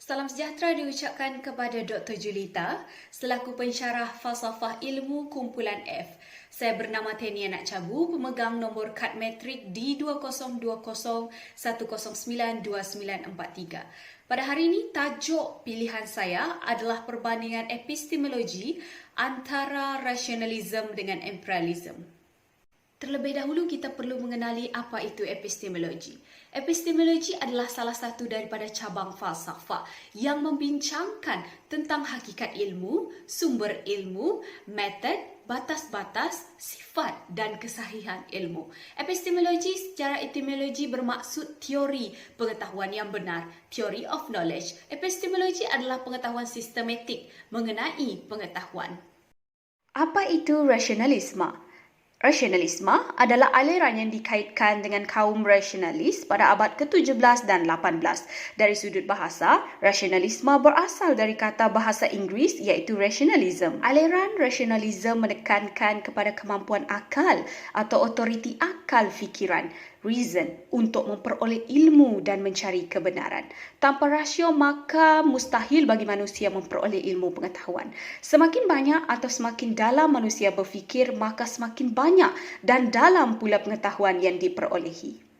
Salam sejahtera diucapkan kepada Dr. Julita selaku pensyarah falsafah ilmu kumpulan F. Saya bernama Tania Nak Cabu, pemegang nombor kad metrik D2020109293. Pada hari ini, tajuk pilihan saya adalah perbandingan epistemologi antara rasionalisme dengan imperialisme. Terlebih dahulu kita perlu mengenali apa itu epistemologi. Epistemologi adalah salah satu daripada cabang falsafah yang membincangkan tentang hakikat ilmu, sumber ilmu, metod, batas-batas, sifat dan kesahihan ilmu. Epistemologi secara etimologi bermaksud teori pengetahuan yang benar, theory of knowledge. Epistemologi adalah pengetahuan sistematik mengenai pengetahuan. Apa itu rasionalisme? Rasionalisme adalah aliran yang dikaitkan dengan kaum rasionalis pada abad ke-17 dan 18. Dari sudut bahasa, rasionalisme berasal dari kata bahasa Inggeris iaitu rationalism. Aliran rasionalisme menekankan kepada kemampuan akal atau otoriti akal fikiran, reason, untuk memperoleh ilmu dan mencari kebenaran. Tanpa rasio, maka mustahil bagi manusia memperoleh ilmu pengetahuan. Semakin banyak atau semakin dalam manusia berfikir, maka semakin banyak dan dalam pula pengetahuan yang diperolehi.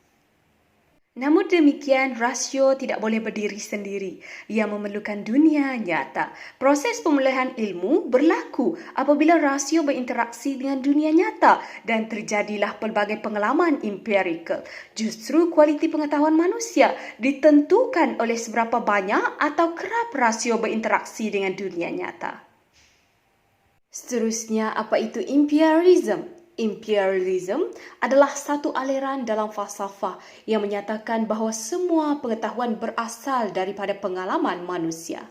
Namun demikian, rasio tidak boleh berdiri sendiri. Ia memerlukan dunia nyata. Proses pemulihan ilmu berlaku apabila rasio berinteraksi dengan dunia nyata dan terjadilah pelbagai pengalaman empirikal. Justru kualiti pengetahuan manusia ditentukan oleh seberapa banyak atau kerap rasio berinteraksi dengan dunia nyata. Seterusnya, apa itu imperialism? Imperialism adalah satu aliran dalam falsafah yang menyatakan bahawa semua pengetahuan berasal daripada pengalaman manusia.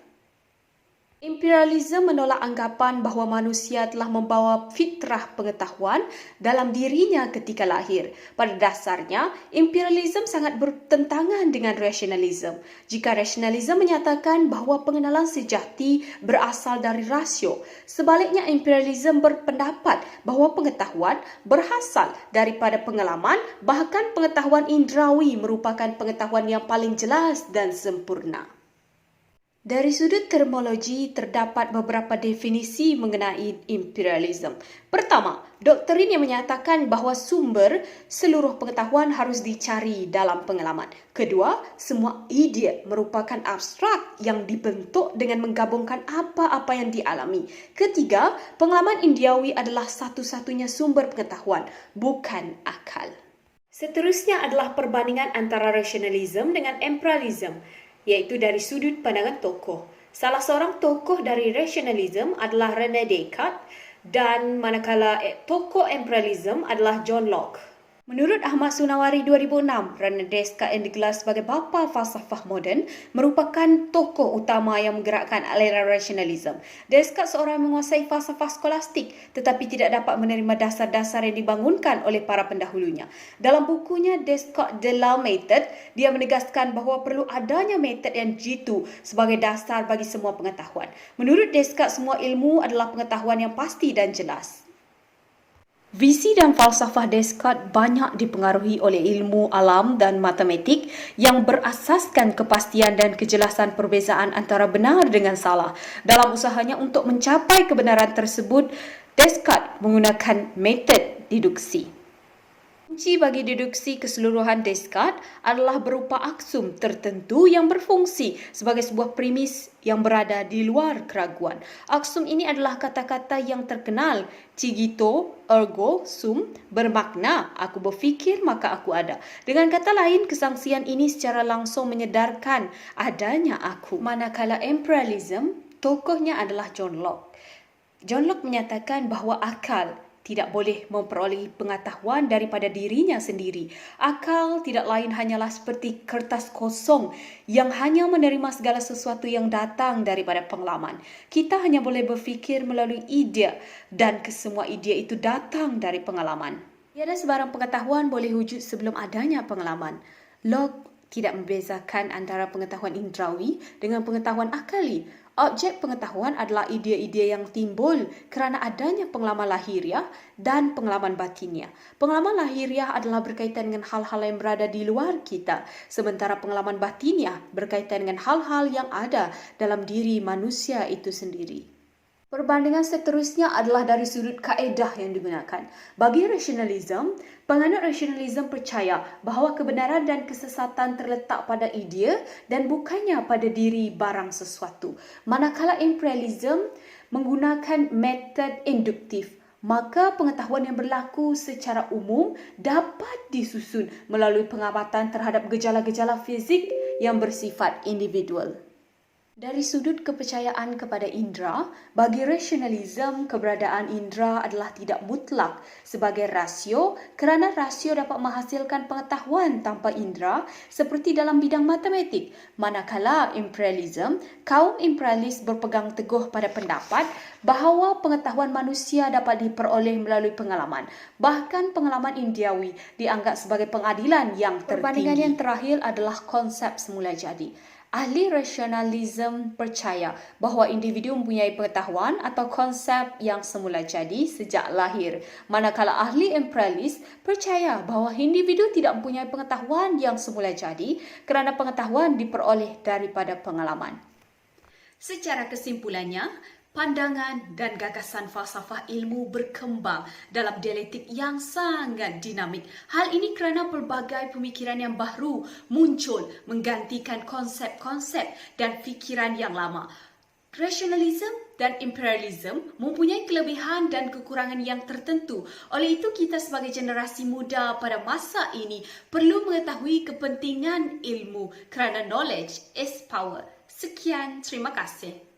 Imperialism menolak anggapan bahawa manusia telah membawa fitrah pengetahuan dalam dirinya ketika lahir. Pada dasarnya, imperialism sangat bertentangan dengan rasionalisme. Jika rasionalisme menyatakan bahawa pengenalan sejati berasal dari rasio, sebaliknya imperialism berpendapat bahawa pengetahuan berasal daripada pengalaman, bahkan pengetahuan indrawi merupakan pengetahuan yang paling jelas dan sempurna. Dari sudut terminologi, terdapat beberapa definisi mengenai imperialism. Pertama, doktrin yang menyatakan bahawa sumber seluruh pengetahuan harus dicari dalam pengalaman. Kedua, semua ide merupakan abstrak yang dibentuk dengan menggabungkan apa-apa yang dialami. Ketiga, pengalaman indiawi adalah satu-satunya sumber pengetahuan, bukan akal. Seterusnya adalah perbandingan antara rasionalisme dengan imperialism, iaitu dari sudut pandangan tokoh. Salah seorang tokoh dari rasionalisme adalah René Descartes dan manakala tokoh imperialisme adalah John Locke. Menurut Ahmad Sunawari 2006, René Descartes yang digelar sebagai bapa falsafah moden merupakan tokoh utama yang menggerakkan aliran rasionalisme. Descartes seorang yang menguasai falsafah skolastik tetapi tidak dapat menerima dasar-dasar yang dibangunkan oleh para pendahulunya. Dalam bukunya Descartes de la Méthode, dia menegaskan bahawa perlu adanya metod yang jitu sebagai dasar bagi semua pengetahuan. Menurut Descartes, semua ilmu adalah pengetahuan yang pasti dan jelas. Visi dan falsafah Descartes banyak dipengaruhi oleh ilmu alam dan matematik yang berasaskan kepastian dan kejelasan perbezaan antara benar dengan salah. Dalam usahanya untuk mencapai kebenaran tersebut, Descartes menggunakan metod deduksi. Kunci bagi deduksi keseluruhan Descartes adalah berupa aksum tertentu yang berfungsi sebagai sebuah premis yang berada di luar keraguan. Aksum ini adalah kata-kata yang terkenal. Cogito, ergo sum, bermakna aku berfikir maka aku ada. Dengan kata lain, kesangsian ini secara langsung menyedarkan adanya aku. Manakala imperialism, tokohnya adalah John Locke. John Locke menyatakan bahawa akal tidak boleh memperoleh pengetahuan daripada dirinya sendiri. Akal tidak lain hanyalah seperti kertas kosong yang hanya menerima segala sesuatu yang datang daripada pengalaman. Kita hanya boleh berfikir melalui ide dan kesemua ide itu datang dari pengalaman. Tiada sebarang pengetahuan boleh wujud sebelum adanya pengalaman. Locke tidak membezakan antara pengetahuan indrawi dengan pengetahuan akali. Objek pengetahuan adalah idea-idea yang timbul kerana adanya pengalaman lahiriah dan pengalaman batiniah. Pengalaman lahiriah adalah berkaitan dengan hal-hal yang berada di luar kita, sementara pengalaman batiniah berkaitan dengan hal-hal yang ada dalam diri manusia itu sendiri. Perbandingan seterusnya adalah dari sudut kaedah yang digunakan. Bagi rasionalisme, penganut rasionalisme percaya bahawa kebenaran dan kesesatan terletak pada idea dan bukannya pada diri barang sesuatu. Manakala imperialisme menggunakan metod induktif, maka pengetahuan yang berlaku secara umum dapat disusun melalui pengamatan terhadap gejala-gejala fizik yang bersifat individual. Dari sudut kepercayaan kepada indera, bagi rasionalisme, keberadaan indera adalah tidak mutlak sebagai rasio kerana rasio dapat menghasilkan pengetahuan tanpa indera seperti dalam bidang matematik. Manakala imperialisme, kaum imperialis berpegang teguh pada pendapat bahawa pengetahuan manusia dapat diperoleh melalui pengalaman. Bahkan pengalaman Indiawi dianggap sebagai pengadilan yang tertinggi. Perbandingan yang terakhir adalah konsep semula jadi. Ahli rasionalisme percaya bahawa individu mempunyai pengetahuan atau konsep yang semula jadi sejak lahir. Manakala ahli imperialis percaya bahawa individu tidak mempunyai pengetahuan yang semula jadi kerana pengetahuan diperoleh daripada pengalaman. Secara kesimpulannya, pandangan dan gagasan falsafah ilmu berkembang dalam dialektik yang sangat dinamik. Hal ini kerana pelbagai pemikiran yang baru muncul menggantikan konsep-konsep dan fikiran yang lama. Rasionalisme dan imperialisme mempunyai kelebihan dan kekurangan yang tertentu. Oleh itu, kita sebagai generasi muda pada masa ini perlu mengetahui kepentingan ilmu kerana knowledge is power. Sekian, terima kasih.